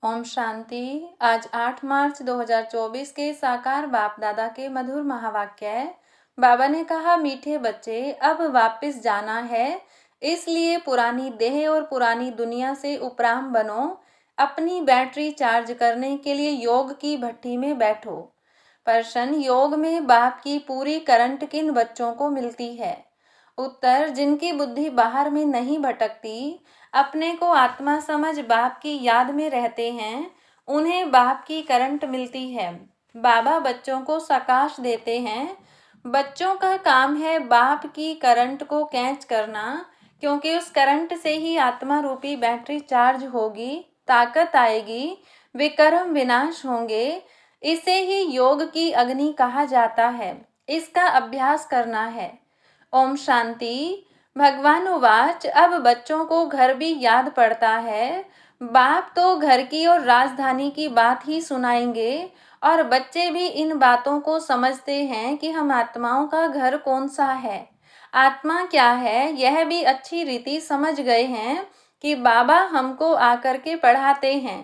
ओम शांति। आज 8 मार्च 2024 के साकार बाप दादा के मधुर महावाक्य है। बाबा ने कहा, मीठे बच्चे, अब वापस जाना है, इसलिए पुरानी देह और पुरानी दुनिया से उपराम बनो। अपनी बैटरी चार्ज करने के लिए योग की भट्टी में बैठो। प्रश्न, योग में बाप की पूरी करंट किन बच्चों को मिलती है? उत्तर, जिनकी बुद्धि बाहर में नहीं भटकती, अपने को आत्मा समझ बाप की याद में रहते हैं, उन्हें बाप की करंट मिलती है। बाबा बच्चों को सकाश देते हैं। बच्चों का काम है बाप की करंट को कैच करना, क्योंकि उस करंट से ही आत्मा रूपी बैटरी चार्ज होगी, ताकत आएगी, विकर्म विनाश होंगे। इसे ही योग की अग्नि कहा जाता है। इसका अभ्यास करना है। ओम शांति। भगवान उवाच, अब बच्चों को घर भी याद पड़ता है। बाप तो घर की और राजधानी की बात ही सुनाएंगे, और बच्चे भी इन बातों को समझते हैं कि हम आत्माओं का घर कौन सा है, आत्मा क्या है, यह भी अच्छी रीति समझ गए हैं कि बाबा हमको आकर के पढ़ाते हैं।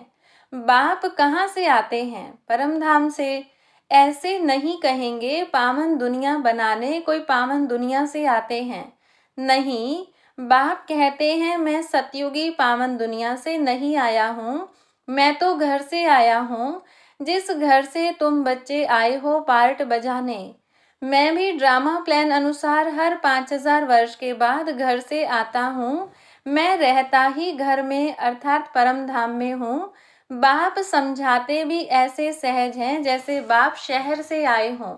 बाप कहाँ से आते हैं? परम धाम से। ऐसे नहीं कहेंगे पावन दुनिया बनाने कोई पावन दुनिया से आते हैं। नहीं, बाप कहते हैं, मैं सतयुगी पावन दुनिया से नहीं आया हूँ, मैं तो घर से आया हूँ, जिस घर से तुम बच्चे आए हो पार्ट बजाने। मैं भी ड्रामा प्लान अनुसार हर 5000 वर्ष के बाद घर से आता हूँ। मैं रहता ही घर में अर्थात परम धाम में हूँ। बाप समझाते भी ऐसे सहज हैं जैसे बाप शहर से आए हों।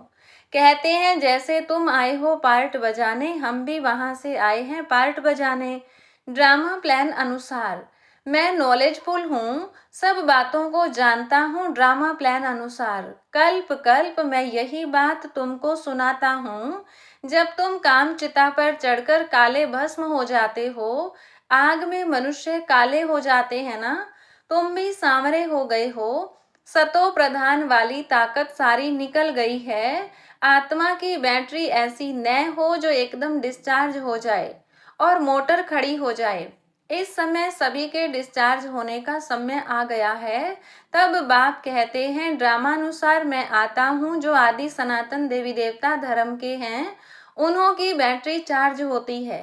कहते हैं, जैसे तुम आए हो पार्ट बजाने, हम भी वहां से आए हैं पार्ट बजाने। ड्रामा प्लान अनुसार मैं नॉलेजफुल हूँ, सब बातों को जानता हूँ। ड्रामा प्लान अनुसार कल्प कल्प मैं यही बात तुमको सुनाता हूँ। जब तुम काम चिता पर चढ़कर काले भस्म हो जाते हो, आग में मनुष्य काले हो जाते हैं ना, तुम भी सांवरे हो गए हो। सतो प्रधान वाली ताकत सारी निकल गई है। आत्मा की बैटरी ऐसी न हो जो एकदम डिस्चार्ज हो जाए और मोटर खड़ी हो जाए। इस समय सभी के डिस्चार्ज होने का समय आ गया है। तब बाप कहते हैं, ड्रामानुसार मैं आता हूँ, जो आदि सनातन देवी देवता धर्म के हैं, उन्हों की बैटरी चार्ज होती है।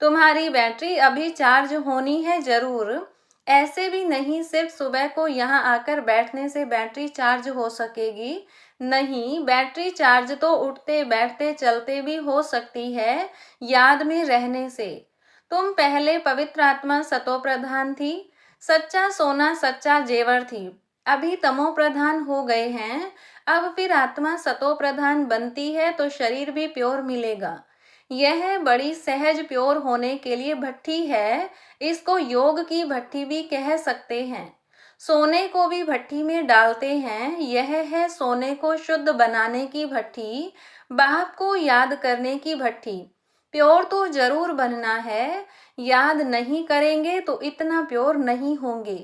तुम्हारी बैटरी अभी चार्ज होनी है जरूर। ऐसे भी नहीं सिर्फ सुबह को यहाँ आकर बैठने से बैटरी चार्ज हो सकेगी। नहीं, बैटरी चार्ज तो उठते बैठते चलते भी हो सकती है, याद में रहने से। तुम पहले पवित्र आत्मा सतो प्रधान थी, सच्चा सोना सच्चा जेवर थी। अभी तमो प्रधान हो गए हैं। अब फिर आत्मा सतो प्रधान बनती है तो शरीर भी प्योर मिलेगा। यह बड़ी सहज प्योर होने के लिए भट्टी है। इसको योग की भट्टी भी कह सकते हैं। सोने को भी भट्टी में डालते हैं, यह है सोने को शुद्ध बनाने की भट्टी, बाप को याद करने की भट्टी। प्योर तो जरूर बनना है, याद नहीं करेंगे तो इतना प्योर नहीं होंगे।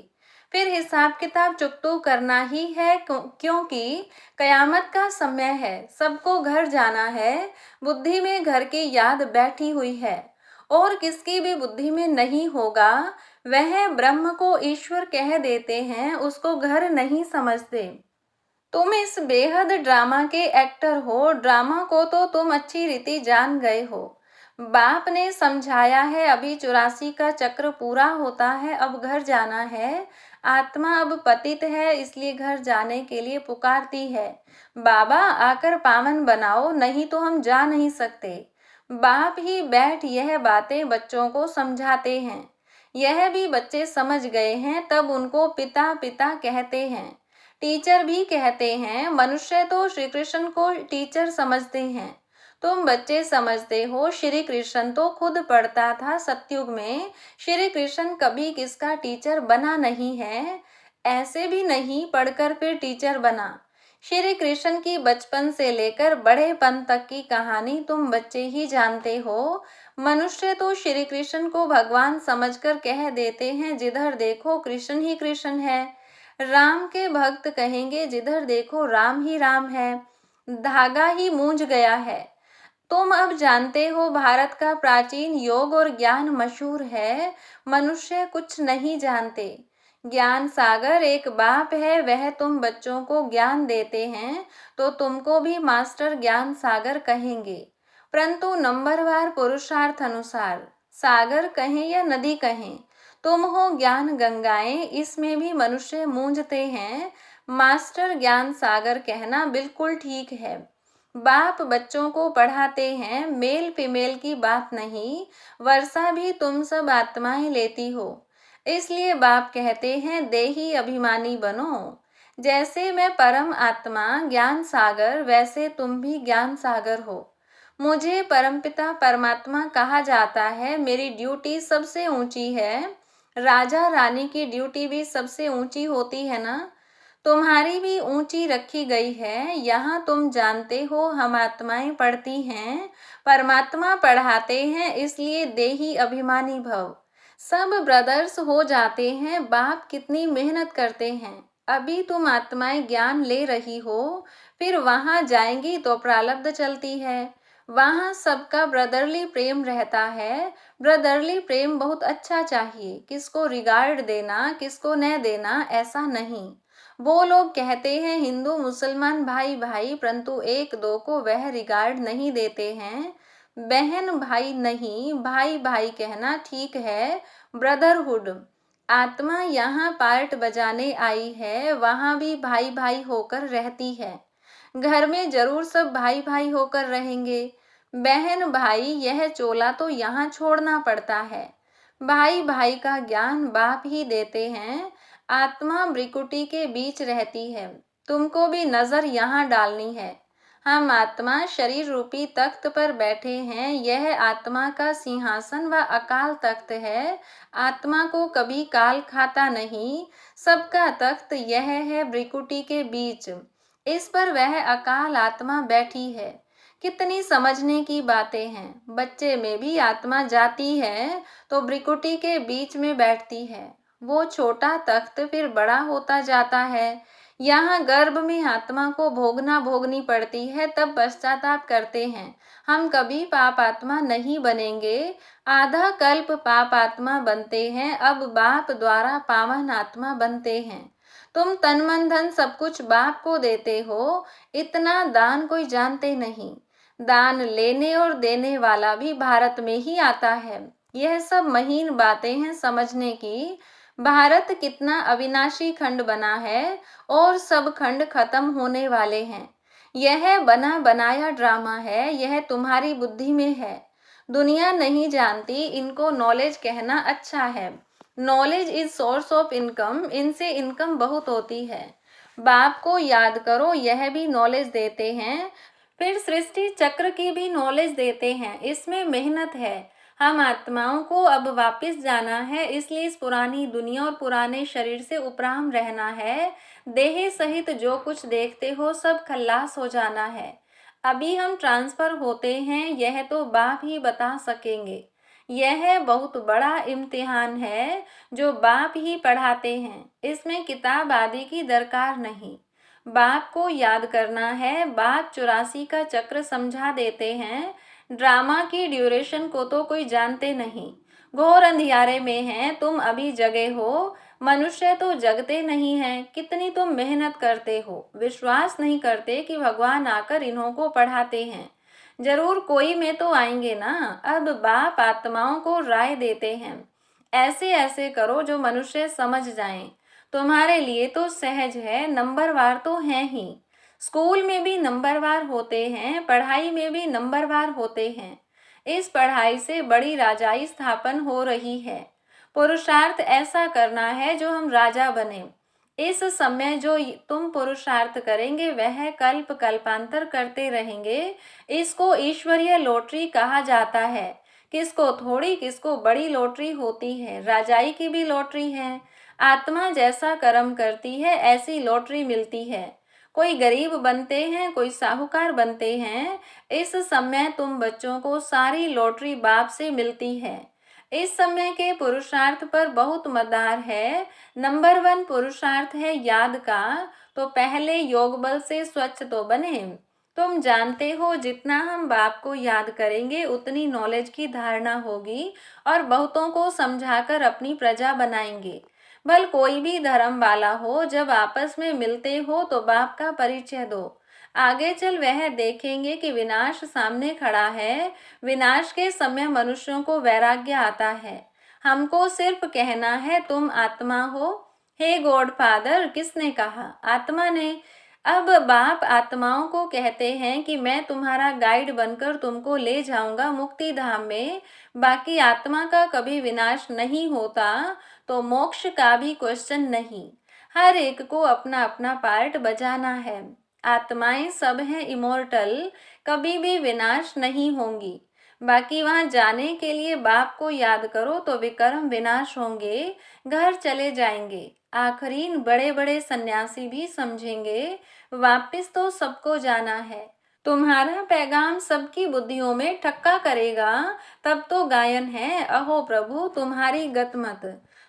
फिर हिसाब किताब चुकतो करना ही है, क्योंकि कयामत का समय है, सबको घर जाना है। बुद्धि में घर की याद बैठी हुई है, और किसकी भी बुद्धि में नहीं होगा। वह ब्रह्म को ईश्वर कह देते हैं, उसको घर नहीं समझते। तुम इस बेहद ड्रामा के एक्टर हो। ड्रामा को तो तुम अच्छी रीति जान गए हो। बाप ने समझाया है, अभी 84 का चक्र पूरा होता है, अब घर जाना है। आत्मा अब पतित है, इसलिए घर जाने के लिए पुकारती है, बाबा आकर पावन बनाओ, नहीं तो हम जा नहीं सकते। बाप ही बैठ यह बातें बच्चों को समझाते हैं। यह भी बच्चे समझ गए हैं, तब उनको पिता पिता कहते हैं, टीचर भी कहते हैं। मनुष्य तो श्री कृष्ण को टीचर समझते हैं। तुम बच्चे समझते हो, श्री कृष्ण तो खुद पढ़ता था सतयुग में। श्री कृष्ण कभी किसका टीचर बना नहीं है, ऐसे भी नहीं पढ़कर फिर टीचर बना। श्री कृष्ण की बचपन से लेकर बड़ेपन तक की कहानी तुम बच्चे ही जानते हो। मनुष्य तो श्री कृष्ण को भगवान समझकर कह देते हैं, जिधर देखो कृष्ण ही कृष्ण है। राम के भक्त कहेंगे, जिधर देखो राम ही राम है। धागा ही मूंझ गया है। तुम अब जानते हो, भारत का प्राचीन योग और ज्ञान मशहूर है, मनुष्य कुछ नहीं जानते। ज्ञान सागर एक बाप है, वह तुम बच्चों को ज्ञान देते हैं तो तुमको भी मास्टर ज्ञान सागर कहेंगे, परंतु नंबरवार पुरुषार्थ अनुसार। सागर कहें या नदी कहें, तुम हो ज्ञान गंगाएं, इसमें भी मनुष्य मूंझते हैं। मास्टर ज्ञान सागर कहना बिल्कुल ठीक है। बाप बच्चों को पढ़ाते हैं, मेल फीमेल की बात नहीं। वर्षा भी तुम सब आत्माएं लेती हो, इसलिए बाप कहते हैं देही अभिमानी बनो। जैसे मैं परम आत्मा ज्ञान सागर, वैसे तुम भी ज्ञान सागर हो। मुझे परमपिता परमात्मा कहा जाता है। मेरी ड्यूटी सबसे ऊंची है। राजा रानी की ड्यूटी भी सबसे ऊंची होती है ना, तुम्हारी भी ऊंची रखी गई है। यहाँ तुम जानते हो हम आत्माएं पढ़ती हैं, परमात्मा पढ़ाते हैं, इसलिए देही अभिमानी भव। सब ब्रदर्स हो जाते हैं। बाप कितनी मेहनत करते हैं। अभी तुम आत्माएं ज्ञान ले रही हो, फिर वहां जाएंगी तो प्रारब्ध चलती है। वहां सबका ब्रदरली प्रेम रहता है। ब्रदरली प्रेम बहुत अच्छा चाहिए, किसको रिगार्ड देना किसको न देना ऐसा नहीं। वो लोग कहते हैं हिंदू मुसलमान भाई भाई, परंतु एक दो को वह रिगार्ड नहीं देते हैं। बहन भाई नहीं, भाई भाई कहना ठीक है। ब्रदरहुड। आत्मा यहाँ पार्ट बजाने आई है, वहां भी भाई भाई होकर रहती है। घर में जरूर सब भाई भाई होकर रहेंगे। बहन भाई यह चोला तो यहाँ छोड़ना पड़ता है। भाई भाई का ज्ञान बाप ही देते हैं। आत्मा ब्रिकुटी के बीच रहती है। तुमको भी नजर यहाँ डालनी है। हम आत्मा शरीर रूपी तख्त पर बैठे हैं। यह आत्मा का सिंहासन व अकाल तख्त है। आत्मा को कभी काल खाता नहीं। सबका तख्त यह है ब्रिकुटी के बीच, इस पर वह अकाल आत्मा बैठी है। कितनी समझने की बातें हैं। बच्चे में भी आत्मा जाती है तो ब्रिकुटी के बीच में बैठती है। वो छोटा तख्त फिर बड़ा होता जाता है। यहाँ गर्भ में आत्मा को भोगना भोगनी पड़ती है, तब पश्चाताप करते हैं हम कभी पाप आत्मा नहीं बनेंगे। आधा कल्प पाप आत्मा बनते हैं, अब बाप द्वारा पावन आत्मा बनते हैं। तुम तन मन धन सब कुछ बाप को देते हो, इतना दान कोई जानते नहीं। दान लेने और देने वाला भी भारत में ही आता है। यह सब महीन बातें हैं समझने की। भारत कितना अविनाशी खंड बना है और सब खंड खत्म होने वाले हैं। यह बना बनाया ड्रामा है, यह तुम्हारी बुद्धि में है। दुनिया नहीं जानती, इनको नॉलेज कहना अच्छा है। Knowledge is source of income, इनसे इनकम बहुत होती है। बाप को याद करो, यह भी नॉलेज देते हैं। फिर सृष्टि चक्र की भी नॉलेज देते हैं, इसमें मेहनत है। हम आत्माओं को अब वापस जाना है, इसलिए इस पुरानी दुनिया और पुराने शरीर से उपराम रहना है। देह सहित जो कुछ देखते हो सब खल्लास हो जाना है। अभी हम ट्रांसफर होते हैं, यह तो बाप ही बता सकेंगे। यह बहुत बड़ा इम्तिहान है जो बाप ही पढ़ाते हैं। इसमें किताब आदि की दरकार नहीं। बाप को याद करना है। बाप 84 का चक्र समझा देते हैं। ड्रामा की ड्यूरेशन को तो कोई जानते नहीं। घोर अंधियारे में हैं, तुम अभी जगे हो। मनुष्य तो जगते नहीं हैं। कितनी तुम मेहनत करते हो, विश्वास नहीं करते कि भगवान आकर इन्हों को पढ़ाते हैं। जरूर कोई में तो आएंगे ना। अब बाप आत्माओं को राय देते हैं, ऐसे ऐसे करो जो मनुष्य समझ जाएं। तुम्हारे लिए तो सहज है, नंबरवार तो हैं ही। स्कूल में भी नंबरवार होते हैं, पढ़ाई में भी नंबरवार होते हैं। इस पढ़ाई से बड़ी राजाई स्थापन हो रही है। पुरुषार्थ ऐसा करना है जो हम राजा बने। इस समय जो तुम पुरुषार्थ करेंगे वह कल्प कल्पांतर करते रहेंगे। इसको ईश्वरीय लॉटरी कहा जाता है। किसको थोड़ी किसको बड़ी लॉटरी होती है। राजाई की भी लॉटरी है। आत्मा जैसा कर्म करती है ऐसी लॉटरी मिलती है। कोई गरीब बनते हैं, कोई साहूकार बनते हैं। इस समय तुम बच्चों को सारी लॉटरी बाप से मिलती है। इस समय के पुरुषार्थ पर बहुत मदार है। नंबर 1 पुरुषार्थ है याद का, तो पहले योग बल से स्वच्छ तो बने। तुम जानते हो जितना हम बाप को याद करेंगे उतनी नॉलेज की धारणा होगी और बहुतों को समझाकर अपनी प्रजा बनाएंगे। भल कोई भी धर्म वाला हो, जब आपस में मिलते हो तो बाप का परिचय दो। आगे चल वह देखेंगे कि विनाश सामने खड़ा है। विनाश के समय मनुष्यों को वैराग्य आता है। हमको सिर्फ कहना है तुम आत्मा हो। हे गॉड फादर, किसने कहा? आत्मा ने। अब बाप आत्माओं को कहते हैं कि मैं तुम्हारा गाइड बनकर तुमको ले जाऊंगा मुक्ति धाम में। बाकी आत्मा का कभी विनाश नहीं होता, तो मोक्ष का भी क्वेश्चन नहीं। हर एक को अपना अपना पार्ट बजाना है। आत्माएं सब हैं इमोर्टल, कभी भी विनाश नहीं होंगी। बाकी वहां जाने के लिए बाप को याद करो तो विकर्म विनाश होंगे, घर चले जाएंगे। आखरीन बड़े बड़े सन्यासी भी समझेंगे वापिस तो सबको जाना है। तुम्हारा पैगाम सबकी बुद्धियों में ठक्का करेगा, तब तो गायन है, अहो प्रभु तुम्हारी गतमत।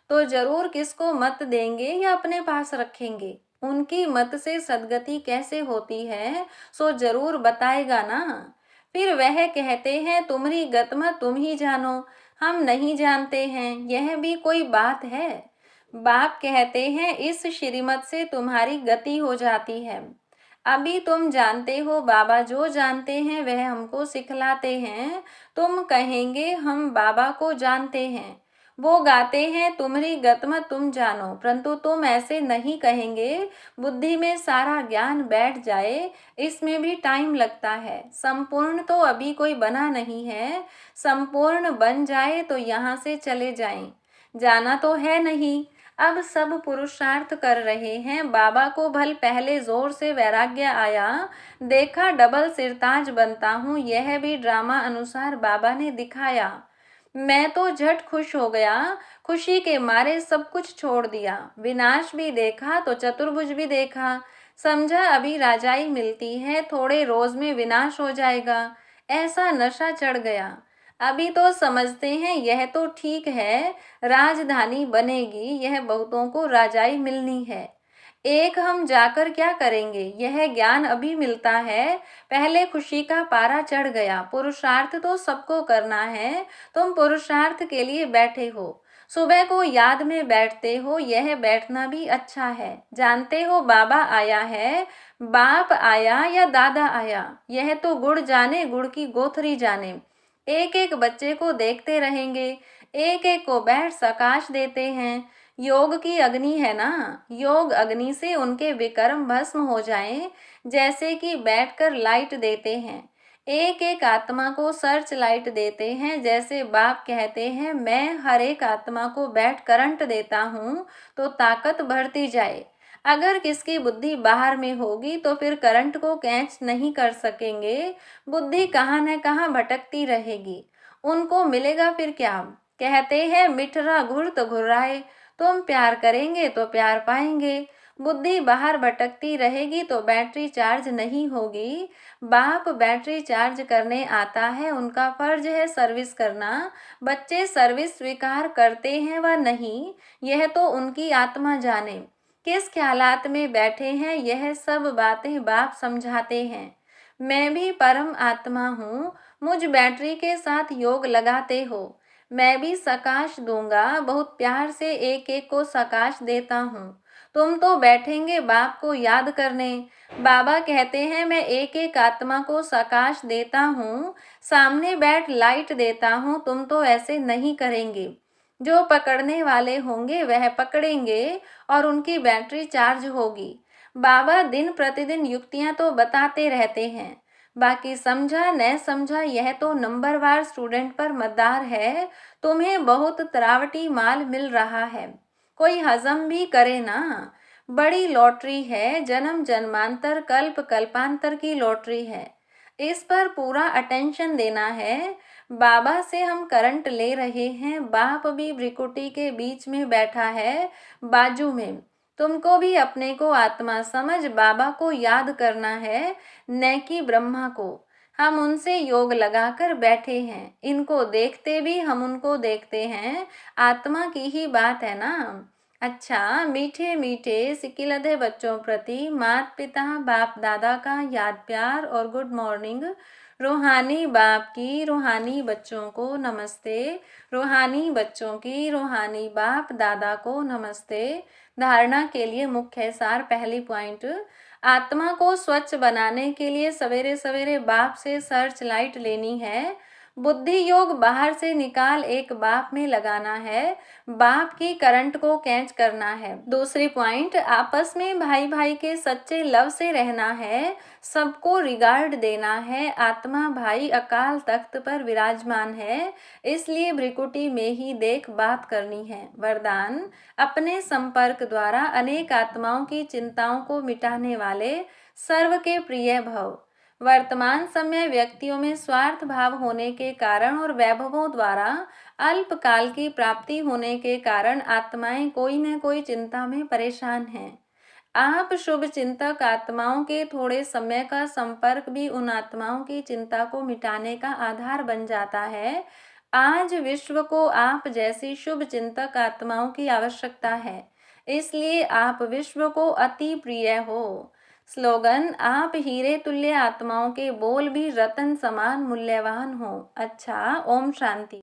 तो जरूर किसको मत देंगे या अपने पास रखेंगे? उनकी मत से सदगति कैसे होती है, सो जरूर बताएगा ना। फिर वह कहते हैं तुम्हारी गतमत तुम ही जानो, हम नहीं जानते हैं, यह भी कोई बात है? बाप कहते हैं इस श्रीमत से तुम्हारी गति हो जाती है। अभी तुम जानते हो, बाबा जो जानते हैं वह हमको सिखलाते हैं। तुम कहेंगे हम बाबा को जानते हैं। वो गाते हैं तुम्हारी गतमत तुम जानो, परंतु तुम ऐसे नहीं कहेंगे। बुद्धि में सारा ज्ञान बैठ जाए, इसमें भी टाइम लगता है। संपूर्ण तो अभी कोई बना नहीं है। संपूर्ण बन जाए तो यहाँ से चले जाएं। जाना तो है नहीं। अब सब पुरुषार्थ कर रहे हैं। बाबा को भल पहले जोर से वैराग्य आया, देखा डबल सिरताज बनता हूँ, यह भी ड्रामा अनुसार बाबा ने दिखाया। मैं तो झट खुश हो गया, खुशी के मारे सब कुछ छोड़ दिया। विनाश भी देखा तो चतुर्भुज भी देखा। समझा अभी राजाई मिलती है, थोड़े रोज में विनाश हो जाएगा। ऐसा नशा चढ़ गया। अभी तो समझते हैं यह तो ठीक है, राजधानी बनेगी, यह बहुतों को राजाई मिलनी है। एक हम जाकर क्या करेंगे, यह ज्ञान अभी मिलता है। पहले खुशी का पारा चढ़ गया। पुरुषार्थ तो सबको करना है। तुम पुरुषार्थ के लिए बैठे हो, सुबह को याद में बैठते हो, यह बैठना भी अच्छा है। जानते हो बाबा आया है, बाप आया या दादा आया, यह तो गुड़ जाने, गुड़ की गोथरी जाने। एक एक बच्चे को देखते रहेंगे, एक एक को बैठ सकाश देते हैं। योग की अग्नि है ना, योग अग्नि से उनके विकर्म भस्म हो जाएं, जैसे कि बैठकर लाइट देते हैं। एक एक आत्मा को सर्च लाइट देते हैं, जैसे बाप कहते हैं मैं हर एक आत्मा को बैठ करंट देता हूँ तो ताकत बढ़ती जाए। अगर किसकी बुद्धि बाहर में होगी तो फिर करंट को कैच नहीं कर सकेंगे। बुद्धि कहाँ न कहाँ भटकती रहेगी। उनको मिलेगा फिर क्या? कहते हैं मिठरा घुर तो घुर्राए। तुम प्यार करेंगे तो प्यार पाएंगे। बुद्धि बाहर भटकती रहेगी तो बैटरी चार्ज नहीं होगी। बाप बैटरी चार्ज करने आता है, उनका फर्ज है सर्विस करना। बच्चे सर्विस स्वीकार करते हैं व नहीं, यह तो उनकी आत्मा जाने। किस ख्यालात में बैठे हैं, यह सब बातें बाप समझाते हैं। मैं भी परम आत्मा हूँ, मुझ बैटरी के साथ योग लगाते हो। मैं भी सकाश दूंगा, बहुत प्यार से एक एक को सकाश देता हूँ। तुम तो बैठेंगे बाप को याद करने। बाबा कहते हैं मैं एक एक आत्मा को सकाश देता हूँ, सामने बैठ लाइट देता हूँ। तुम तो ऐसे नहीं करेंगे। जो पकड़ने वाले होंगे वह पकड़ेंगे और उनकी बैटरी चार्ज होगी। बाबा दिन प्रतिदिन युक्तियां तो बताते रहते हैं, बाकी समझा न समझा यह तो नंबरवार स्टूडेंट पर मदार है। तुम्हें बहुत तरावटी माल मिल रहा है, कोई हजम भी करे ना। बड़ी लॉटरी है, जन्म जन्मांतर कल्प कल्पांतर की लॉटरी है। इस पर पूरा अटेंशन देना है। बाबा से हम करंट ले रहे हैं। बाप भी भ्रिकुटी के बीच में बैठा है, बाजू में। तुमको भी अपने को आत्मा समझ बाबा को याद करना है, न कि ब्रह्मा को। हम उनसे योग लगाकर बैठे हैं, इनको देखते भी हम उनको देखते हैं। आत्मा की ही बात है ना। अच्छा, मीठे मीठे सिकिलधे बच्चों प्रति माता पिता बाप दादा का याद प्यार और गुड मॉर्निंग। रूहानी बाप की रूहानी बच्चों को नमस्ते। रूहानी बच्चों की रूहानी बाप दादा को नमस्ते। धारणा के लिए मुख्य सार। पहली पॉइंट, आत्मा को स्वच्छ बनाने के लिए सवेरे सवेरे बाप से सर्च लाइट लेनी है। बुद्धि योग बाहर से निकाल एक बाप में लगाना है। बाप की करंट को कैच करना है। दूसरी पॉइंट, आपस में भाई भाई के सच्चे लव से रहना है। सबको रिगार्ड देना है। आत्मा भाई अकाल तख्त पर विराजमान है, इसलिए भ्रिकुटी में ही देख बात करनी है। वरदान, अपने संपर्क द्वारा अनेक आत्माओं की चिंताओं को मिटाने वाले सर्व के प्रिय भव। वर्तमान समय व्यक्तियों में स्वार्थ भाव होने के कारण और वैभवों द्वारा अल्पकाल की प्राप्ति होने के कारण आत्माएं कोई न कोई चिंता में परेशान हैं। आप शुभ चिंतक आत्माओं के थोड़े समय का संपर्क भी उन आत्माओं की चिंता को मिटाने का आधार बन जाता है। आज विश्व को आप जैसी शुभ चिंतक आत्माओं की आवश्यकता है, इसलिए आप विश्व को अति प्रिय हो। स्लोगन, आप हीरे तुल्य आत्माओं के बोल भी रतन समान मूल्यवान हो। अच्छा, ओम शांति।